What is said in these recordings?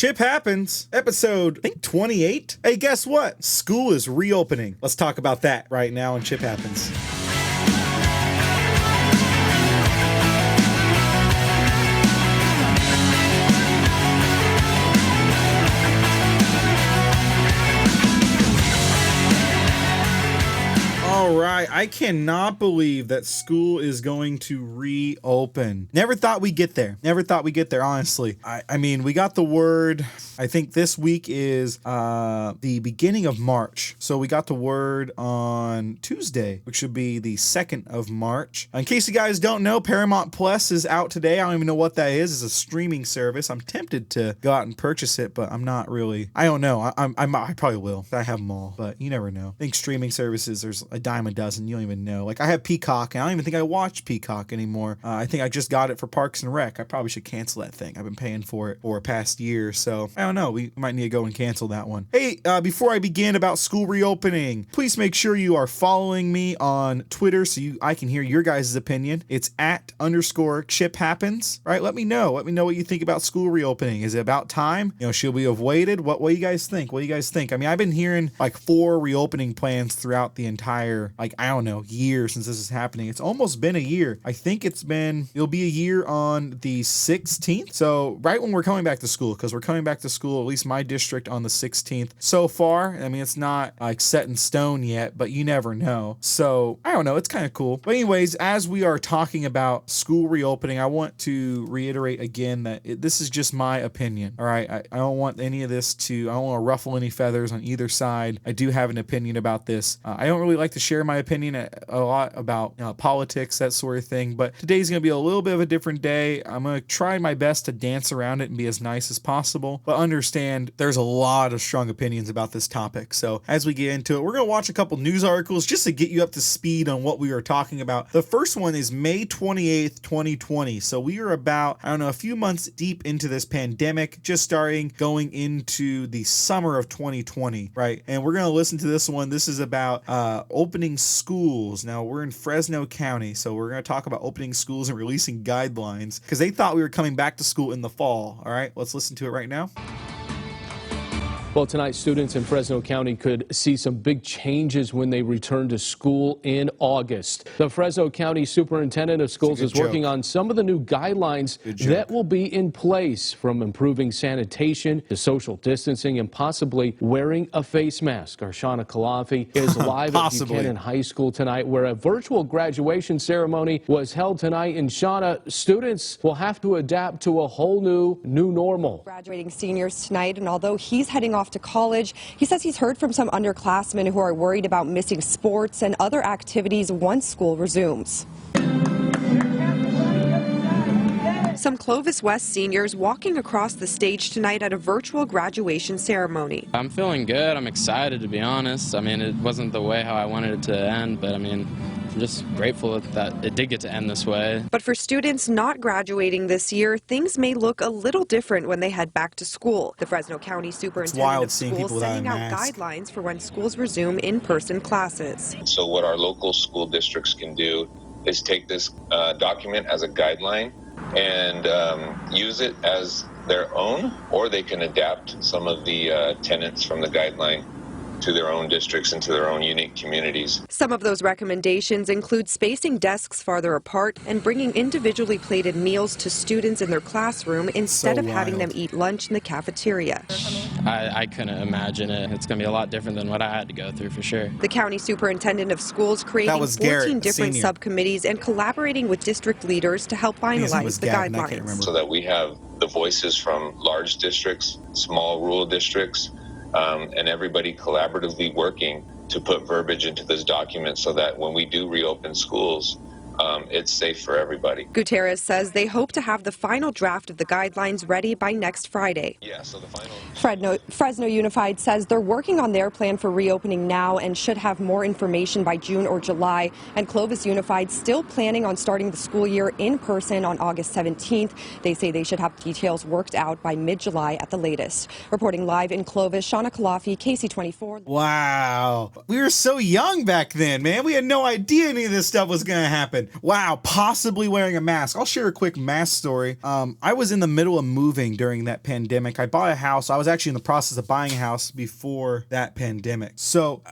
Chip Happens, episode, I think 28. Hey, guess what? School is reopening. Let's talk about that right now on Chip Happens. All right, I cannot believe that school is going to reopen. Never thought we'd get there. Never thought we'd get there, honestly. I mean, we got the word, I think this week is the beginning of March. So we got the word on Tuesday, which should be the 2nd of March. In case you guys don't know, Paramount Plus is out today. I don't even know what that is. It's a streaming service. I'm tempted to go out and purchase it, but I'm not really. I don't know. I probably will. I have them all, but you never know. I think streaming services, there's a dime a dozen. You don't even know. Like, I have Peacock, and I don't even think I watch Peacock anymore. I think I just got it for Parks and Rec. I probably should cancel that thing. I've been paying for it for a past year, so I don't know. We might need to go and cancel that one. Hey, before I begin about school reopening, please make sure you are following me on Twitter so I can hear your guys' opinion. It's @_ChipHappens. Right? Let me know. Let me know what you think about school reopening. Is it about time? You know, should we have waited? What do you guys think? What do you guys think? I mean, I've been hearing like 4 reopening plans throughout the entire, like, I don't know, year since this is happening. It's almost been a year. I think it'll be a year on the 16th. So right when we're coming back to school, because we're coming back to school, at least my district, on the 16th so far. I mean, it's not like set in stone yet, but you never know. So I don't know. It's kind of cool. But anyways, as we are talking about school reopening, I want to reiterate again that this is just my opinion. All right. I don't want any of this I don't want to ruffle any feathers on either side. I do have an opinion about this. I don't really like to share my opinion a lot about politics, that sort of thing, but today's going to be a little bit of a different day. I'm going to try my best to dance around it and be as nice as possible, but understand there's a lot of strong opinions about this topic. So as we get into it, we're going to watch a couple news articles just to get you up to speed on what we are talking about. The first one is May 28th, 2020. So we are about, I don't know, a few months deep into this pandemic, just going into the summer of 2020, right? And we're going to listen to this one. This is about opening schools. Now, we're in Fresno County, so we're going to talk about opening schools and releasing guidelines because they thought we were coming back to school in the fall. All right, let's listen to it right now. Well, tonight, students in Fresno County could see some big changes when they return to school in August. The Fresno County Superintendent of Schools is working on some of the new guidelines that will be in place, from improving sanitation to social distancing and possibly wearing a face mask. Our Shauna Kalafi is live at Buchanan High School tonight, where a virtual graduation ceremony was held tonight. And Shauna, students will have to adapt to a whole new normal. Graduating seniors tonight, and although he's heading off to college, he says he's heard from some underclassmen who are worried about missing sports and other activities once school resumes. Some Clovis West seniors walking across the stage tonight at a virtual graduation ceremony. I'm feeling good. I'm excited, to be honest. I mean, it wasn't the way how I wanted it to end, but I mean, I'm just grateful that it did get to end this way. But for students not graduating this year, things may look a little different when they head back to school. The Fresno County Superintendent of Schools sending out guidelines for when schools resume in-person classes. So what our local school districts can do is take this document as a guideline and use it as their own, or they can adapt some of the tenets from the guideline to their own districts and to their own unique communities. Some of those recommendations include spacing desks farther apart and bringing individually plated meals to students in their classroom instead of having them eat lunch in the cafeteria. I couldn't imagine it. It's going to be a lot different than what I had to go through, for sure. The county superintendent of schools creating 14 different subcommittees and collaborating with district leaders to help finalize the guidelines. So that we have the voices from large districts, small rural districts, and everybody collaboratively working to put verbiage into this document so that when we do reopen schools, it's safe for everybody. Gutierrez says they hope to have the final draft of the guidelines ready by next Friday. Yeah, so the final. Fresno Unified says they're working on their plan for reopening now and should have more information by June or July. And Clovis Unified still planning on starting the school year in person on August 17th. They say they should have details worked out by mid-July at the latest. Reporting live in Clovis, Shauna Kalafi, KC24. Wow. We were so young back then, man. We had no idea any of this stuff was going to happen. good. Wow, possibly wearing a mask. I'll share a quick mask story. I was in the middle of moving during that pandemic. I bought a house. I was actually in the process of buying a house before that pandemic. So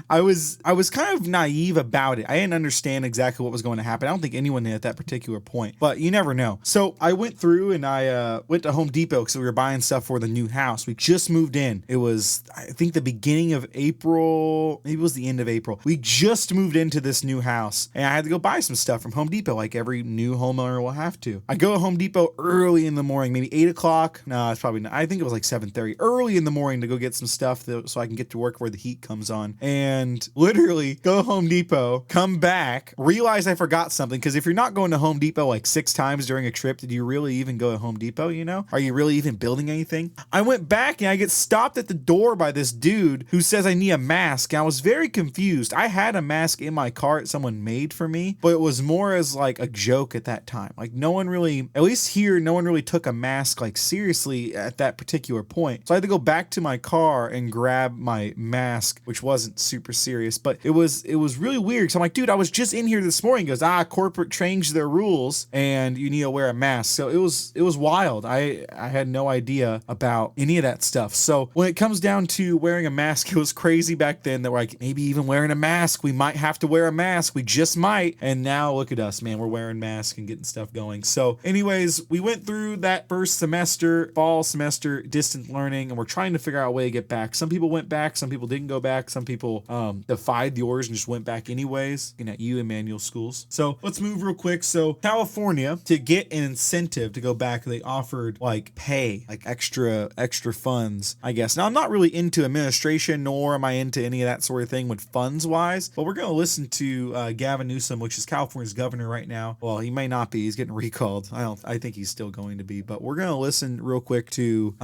I was kind of naive about it. I didn't understand exactly what was going to happen. I don't think anyone did at that particular point, but you never know. So I went through and I went to Home Depot because we were buying stuff for the new house. We just moved in. It was, I think, the beginning of April. Maybe it was the end of April. We just moved into this new house and I had to go buy some stuff from Home Depot like every new homeowner will have to. I go to Home Depot early in the morning, maybe 8 o'clock. No, it's probably not. I think it was like 7:30, early in the morning to go get some stuff so I can get to work where the heat comes on. And literally go to Home Depot, come back, realize I forgot something. Because if you're not going to Home Depot like 6 times during a trip, did you really even go to Home Depot, you know? Are you really even building anything? I went back and I get stopped at the door by this dude who says I need a mask. And I was very confused. I had a mask in my cart someone made for me, but it was more as like a joke at that time. Like no one really, at least here, no one really took a mask like seriously at that particular point. So I had to go back to my car and grab my mask, which wasn't super serious, but it was really weird. So I'm like, dude, I was just in here this morning. He goes, corporate changed their rules and you need to wear a mask. So it was wild. I had no idea about any of that stuff. So when it comes down to wearing a mask, it was crazy back then that we're like, maybe even wearing a mask, we might have to wear a mask. We just might. And now look at us, man, we're wearing masks and getting stuff going. So anyways, we went through that first semester, fall semester, distant learning, and we're trying to figure out a way to get back. Some people went back, some people didn't go back, some people defied the orders and just went back anyways. Looking at you, Emmanuel Schools. So let's move real quick. So California, to get an incentive to go back, they offered like pay, like extra funds, I guess. Now I'm not really into administration, nor am I into any of that sort of thing with funds wise, but we're going to listen to Gavin Newsom, which is California's governor right now. Well, he may not be. He's getting recalled. I think he's still going to be, but we're going to listen real quick to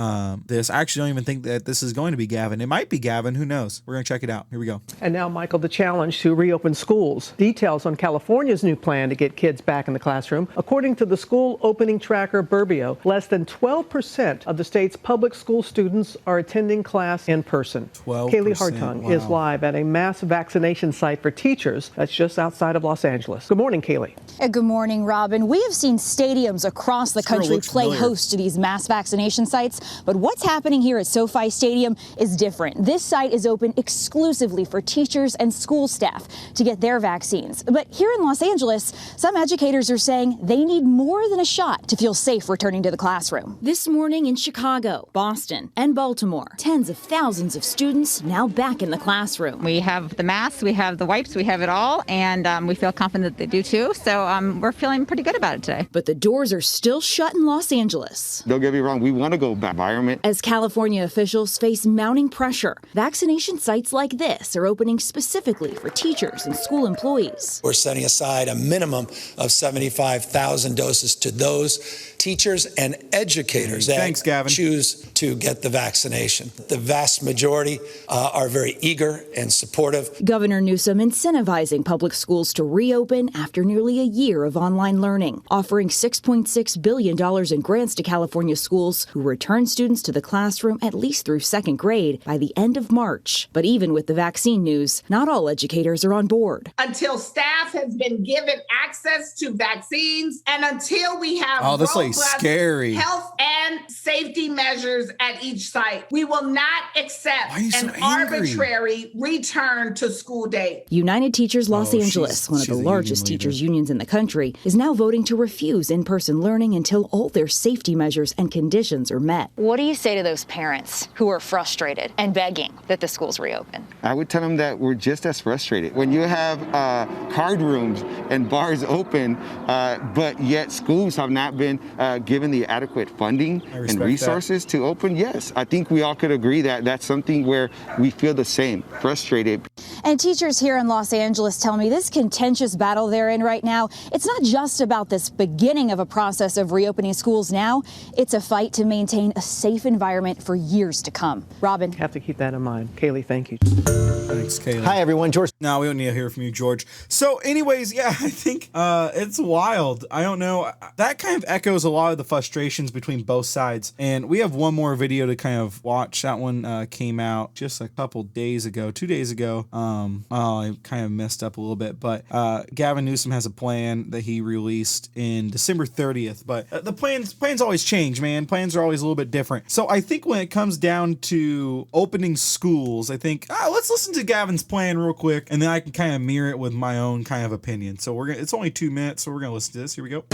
this. I actually don't even think that this is going to be Gavin. It might be Gavin. Who knows? We're going to check it out. Here we go. And now, Michael, the challenge to reopen schools. Details on California's new plan to get kids back in the classroom. According to the school opening tracker Burbio, less than 12% of the state's public school students are attending class in person. 12%. Kaylee Hartung is live at a mass vaccination site for teachers that's just outside of Los Angeles. Good morning, Kaylee. Good morning, Robin. We have seen stadiums across the country play host to these mass vaccination sites, but what's happening here at SoFi Stadium is different. This site is open exclusively for teachers and school staff to get their vaccines. But here in Los Angeles, some educators are saying they need more than a shot to feel safe returning to the classroom. This morning in Chicago, Boston, and Baltimore, tens of thousands of students now back in the classroom. We have the masks, we have the wipes, we have it all, and we feel confident that they do too. So we're feeling pretty good about it today. But the doors are still shut in Los Angeles. Don't get me wrong, we want to go back environment. As California officials face mounting pressure, vaccination sites like this are opening specifically for teachers and school employees. We're setting aside a minimum of 75,000 doses to those teachers and educators that choose to get the vaccination. The vast majority are very eager and supportive. Governor Newsom incentivizing public schools to reopen after nearly a year of online learning, offering $6.6 billion in grants to California schools who return students to the classroom at least through second grade by the end of March. But even with the vaccine news, not all educators are on board. Until staff has been given access to vaccines and until we have scary health and safety measures at each site, we will not accept an arbitrary return to school date. United Teachers Los Angeles, one of the largest teachers unions in the country, is now voting to refuse in-person learning until all their safety measures and conditions are met. What do you say to those parents who are frustrated and begging that the schools reopen? I would tell them that we're just as frustrated. When you have card rooms and bars open, but yet schools have not been given the adequate funding and resources to open, yes, I think we all could agree that that's something where we feel the same, frustrated. And teachers here in Los Angeles tell me this contentious battle they're in right now, it's not just about this beginning of a process of reopening schools now. It's a fight to maintain a safe environment for years to come. Robin. Have to keep that in mind. Kaylee, thank you. Thanks, Kaylee. Hi, everyone. George. No, we don't need to hear from you, George. So anyways, yeah, I think it's wild. I don't know. That kind of echoes a lot of the frustrations between both sides. And we have one more video to kind of watch. That one came out just a couple days ago, 2 days ago. I kind of messed up a little bit, but Gavin Newsom has a plan that he released in December 30th. But the plans always change, man. Plans are always a little bit different. So I think when it comes down to opening schools, I think let's listen to Gavin's plan real quick, and then I can kind of mirror it with my own kind of opinion. So it's only 2 minutes, so we're gonna listen to this. Here we go.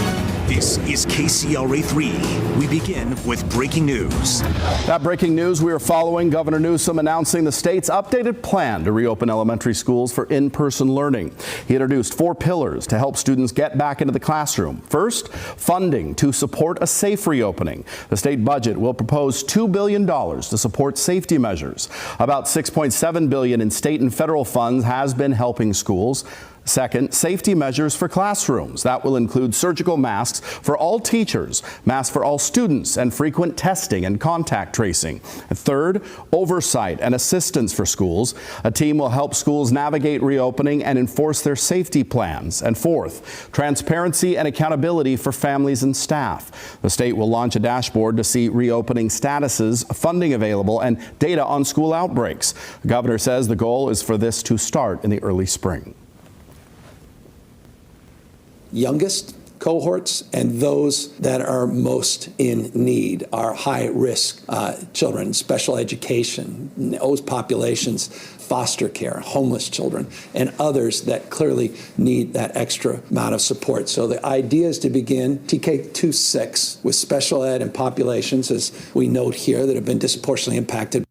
This is KCLA 3. We begin with breaking news. That breaking news we are following Governor Newsom announcing the state's updated plan to reopen elementary schools for in-person learning. He introduced 4 pillars to help students get back into the classroom. First, funding to support a safe reopening. The state budget will propose $2 billion to support safety measures. About $6.7 billion in state and federal funds has been helping schools. Second, safety measures for classrooms. That will include surgical masks for all teachers, masks for all students, and frequent testing and contact tracing. And third, oversight and assistance for schools. A team will help schools navigate reopening and enforce their safety plans. And fourth, transparency and accountability for families and staff. The state will launch a dashboard to see reopening statuses, funding available, and data on school outbreaks. The governor says the goal is for this to start in the early spring. Youngest cohorts and those that are most in need are high-risk children, special education, those populations, foster care, homeless children, and others that clearly need that extra amount of support. So the idea is to begin TK26 with special ed and populations, as we note here, that have been disproportionately impacted.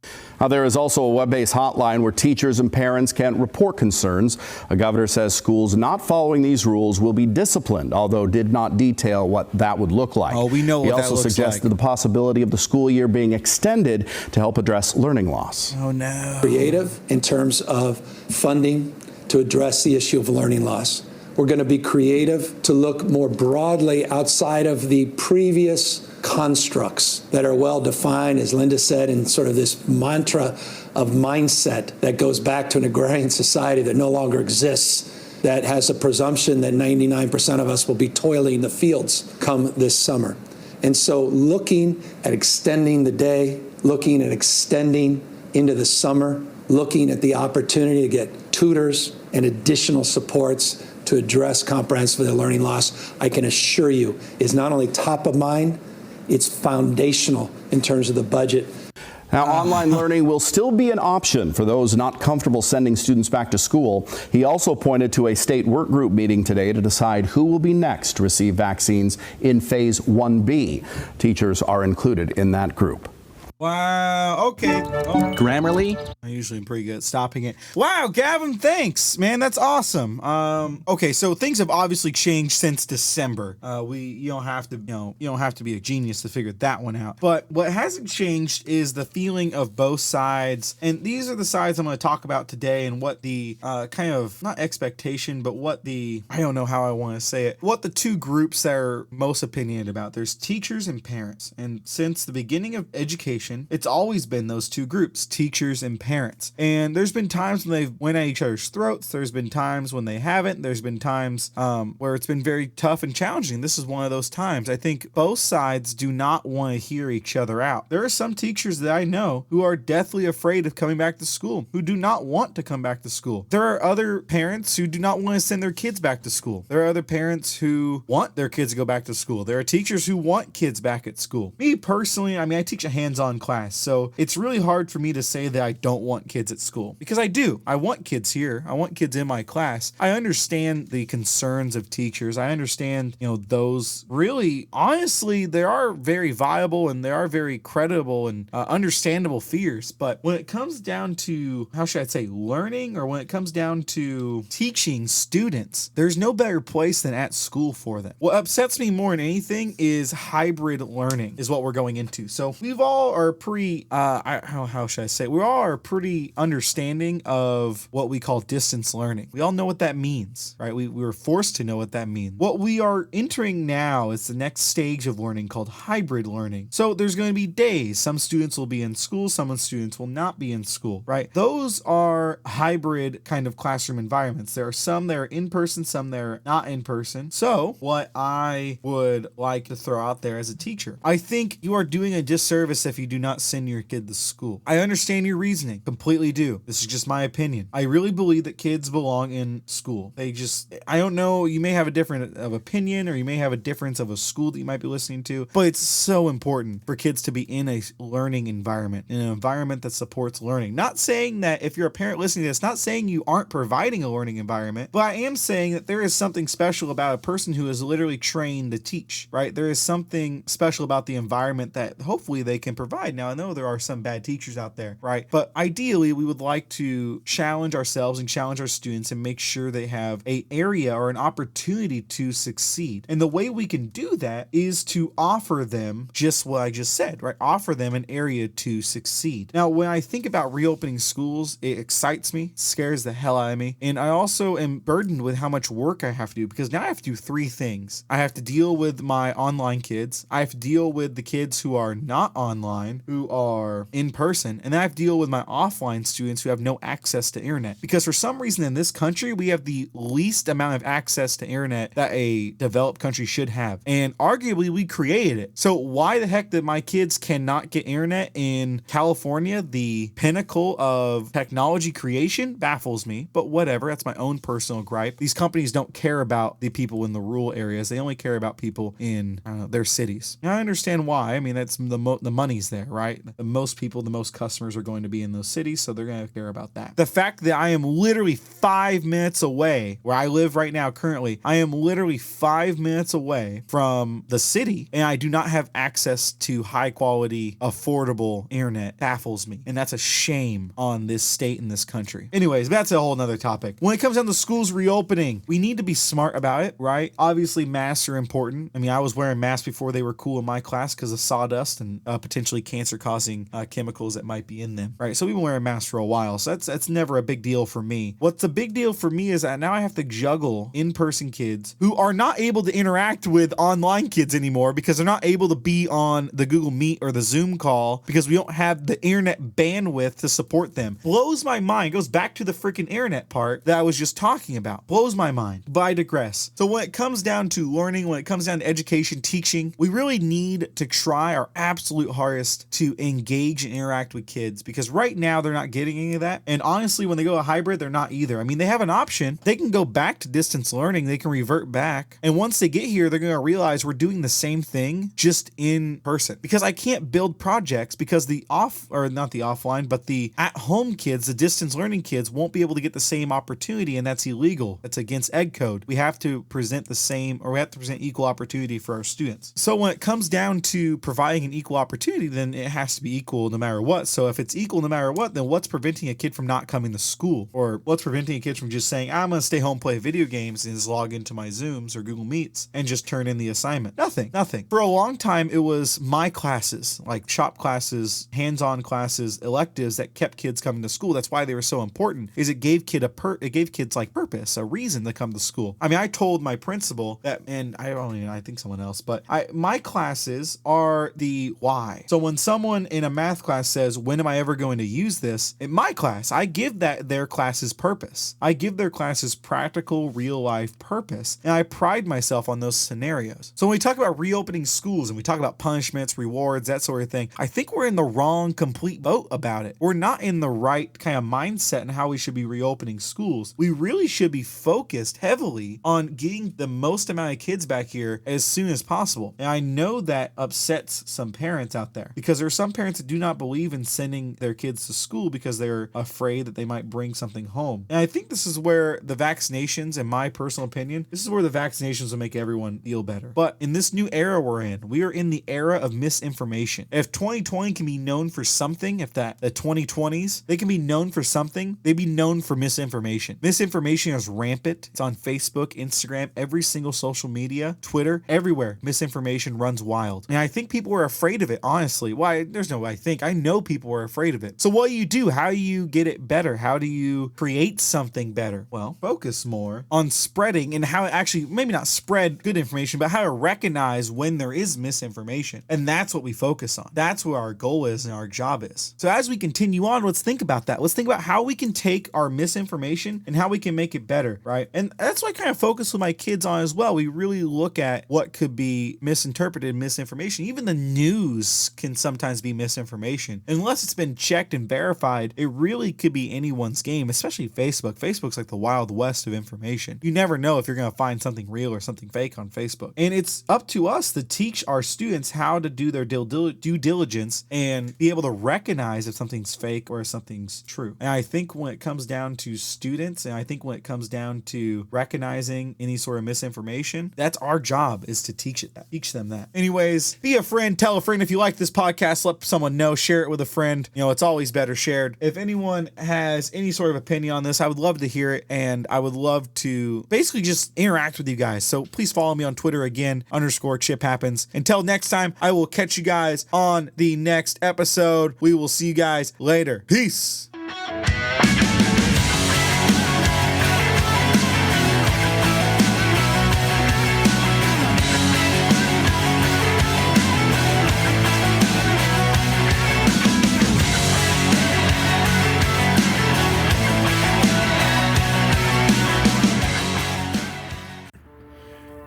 There is also a web-based hotline where teachers and parents can report concerns. The governor says schools not following these rules will be disciplined, although did not detail what that would look like. Oh, we know what that looks like. He also suggested the possibility of the school year being extended to help address learning loss. Oh, no. Creative in terms of funding to address the issue of learning loss. We're going to be creative to look more broadly outside of the previous constructs that are well defined, as Linda said, in sort of this mantra of mindset that goes back to an agrarian society that no longer exists, that has a presumption that 99% of us will be toiling in the fields come this summer. And so looking at extending the day, looking at extending into the summer, looking at the opportunity to get tutors and additional supports to address comprehensively the learning loss, I can assure you is not only top of mind, it's foundational in terms of the budget. Now, online learning will still be an option for those not comfortable sending students back to school. He also pointed to a state work group meeting today to decide who will be next to receive vaccines in Phase 1B. Teachers are included in that group. Wow. Okay. Oh. Grammarly. I usually am pretty good at stopping it. Wow, Gavin, thanks, man. That's awesome. Okay, so things have obviously changed since December. You don't have to be a genius to figure that one out. But what hasn't changed is the feeling of both sides, and these are the sides I'm going to talk about today, and what the kind of not expectation, but what the I don't know how I want to say it. What the two groups that are most opinionated about. There's teachers and parents, and since the beginning of education, it's always been those two groups, teachers and parents. And there's been times when they've went at each other's throats. There's been times when they haven't. There's been times where it's been very tough and challenging. This is one of those times. I think both sides do not want to hear each other out. There are some teachers that I know who are deathly afraid of coming back to school, who do not want to come back to school. There are other parents who do not want to send their kids back to school. There are other parents who want their kids to go back to school. There are teachers who want kids back at school. Me personally, I teach a hands-on class, so it's really hard for me to say that I don't want kids at school, because I do. I want kids here. I want kids in my class. I understand the concerns of teachers. I understand, those really, honestly, they are very viable and they are very credible and understandable fears. But when it comes down to, how should I say, learning, or when it comes down to teaching students, there's no better place than at school for them. What upsets me more than anything is hybrid learning is what we've going into. So we've all are pretty, how should I say, we all are pretty understanding of what we call distance learning. We all know what that means, right? We were forced to know what that means. What we are entering now is the next stage of learning called hybrid learning. So there's going to be days. Some students will be in school, some students will not be in school, right? Those are hybrid kind of classroom environments. There are some that are in person, some that are not in person. So what I would like to throw out there as a teacher, I think you are doing a disservice if you do not send your kid to school. I understand your reasoning, completely do. This is just my opinion. I really believe that kids belong in school. I don't know, you may have a different of opinion, or you may have a difference of a school that you might be listening to, but it's so important for kids to be in a learning environment, in an environment that supports learning. Not saying that if you're a parent listening to this, not saying you aren't providing a learning environment, but I am saying that there is something special about a person who is literally trained to teach, right? There is something special about the environment that hopefully they can provide. Now, I know there are some bad teachers out there, right? But ideally, we would like to challenge ourselves and challenge our students and make sure they have an area or an opportunity to succeed. And the way we can do that is to offer them just what I just said, right? Offer them an area to succeed. Now, when I think about reopening schools, it excites me, scares the hell out of me. And I also am burdened with how much work I have to do, because now I have to do three things. I have to deal with my online kids. I have to deal with the kids who are not online, who are in person. And then I have to deal with my offline students who have no access to internet. Because for some reason in this country, we have the least amount of access to internet that a developed country should have. And arguably we created it. So why the heck that my kids cannot get internet in California, the pinnacle of technology creation, baffles me. But whatever, that's my own personal gripe. These companies don't care about the people in the rural areas. They only care about people in their cities. Now I understand why. I mean, that's the money's there, right? The most people, the most customers are going to be in those cities, so they're going to care about that. The fact that I am literally 5 minutes away, where I live right now currently, I am literally 5 minutes away from the city, and I do not have access to high quality, affordable internet, baffles me. And that's a shame on this state and this country. Anyways, that's a whole nother topic. When it comes down to schools reopening, we need to be smart about it, right? Obviously, masks are important. I mean, I was wearing masks before they were cool in my class because of sawdust and potentially cancer-causing chemicals that might be in them, right? So we've been wearing masks for a while, so that's never a big deal for me. What's a big deal for me is that now I have to juggle in-person kids who are not able to interact with online kids anymore because they're not able to be on the Google Meet or the Zoom call because we don't have the internet bandwidth to support them. Blows my mind. Goes back to the freaking internet part that I was just talking about. Blows my mind. But I digress. So when it comes down to learning, when it comes down to education, teaching, we really need to try our absolute hardest to engage and interact with kids, because right now they're not getting any of that. And honestly, when they go a hybrid, they're not either. I mean, they have an option. They can go back to distance learning. They can revert back. And once they get here, they're going to realize we're doing the same thing just in person, because I can't build projects because the at-home kids, the distance learning kids, won't be able to get the same opportunity, and that's illegal. That's against Ed Code. We have to present equal opportunity for our students. So when it comes down to providing an equal opportunity, then it has to be equal no matter what. So if it's equal no matter what, then what's preventing a kid from not coming to school? Or what's preventing a kid from just saying, I'm going to stay home, play video games, and just log into my Zooms or Google Meets and just turn in the assignment? Nothing. For a long time, it was my classes, like shop classes, hands-on classes, electives that kept kids coming to school. That's why they were so important, is it gave kids like purpose, a reason to come to school. I mean, I told my principal that, and I think someone else, but my classes are the why. So when someone in a math class says, when am I ever going to use this? In my class, I give their classes purpose. I give their classes practical, real life purpose. And I pride myself on those scenarios. So when we talk about reopening schools and we talk about punishments, rewards, that sort of thing, I think we're in the wrong complete boat about it. We're not in the right kind of mindset in how we should be reopening schools. We really should be focused heavily on getting the most amount of kids back here as soon as possible. And I know that upsets some parents out there, because there are some parents that do not believe in sending their kids to school because they're afraid that they might bring something home. And I think this is where the vaccinations, in my personal opinion, this is where the vaccinations will make everyone feel better. But in this new era we're in, we are in the era of misinformation. If 2020 can be known for something, if the 2020s, they can be known for something, they'd be known for misinformation. Misinformation is rampant. It's on Facebook, Instagram, every single social media, Twitter, everywhere. Misinformation runs wild. And I think people are afraid of it, honestly. Why? There's no I think. I know people are afraid of it. So what do? How do you get it better? How do you create something better? Well, focus more on spreading and how actually, maybe not spread good information, but how to recognize when there is misinformation. And that's what we focus on. That's where our goal is and our job is. So as we continue on, let's think about that. Let's think about how we can take our misinformation and how we can make it better, right? And that's what I kind of focus with my kids on as well. We really look at what could be misinterpreted, misinformation. Even the news can sometimes be misinformation. Unless it's been checked and verified, it really could be anyone's game, especially Facebook. Facebook's like the Wild West of information. You never know if you're going to find something real or something fake on Facebook. And it's up to us to teach our students how to do their due diligence and be able to recognize if something's fake or if something's true. And I think when it comes down to students, and I think when it comes down to recognizing any sort of misinformation, that's our job, is to teach them that. Anyways, be a friend, tell a friend. If you like this podcast, let someone know, share it with a friend. You know, it's always better shared. If anyone has any sort of opinion on this, I would love to hear it, and I would love to basically just interact with you guys. So please follow me on Twitter again, _ChipHappens. Until next time, I will catch you guys on the next episode. We will see you guys later. Peace.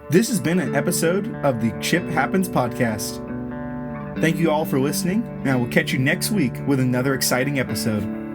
This has been an episode of the Chip Happens podcast. Thank you all for listening, and I will catch you next week with another exciting episode.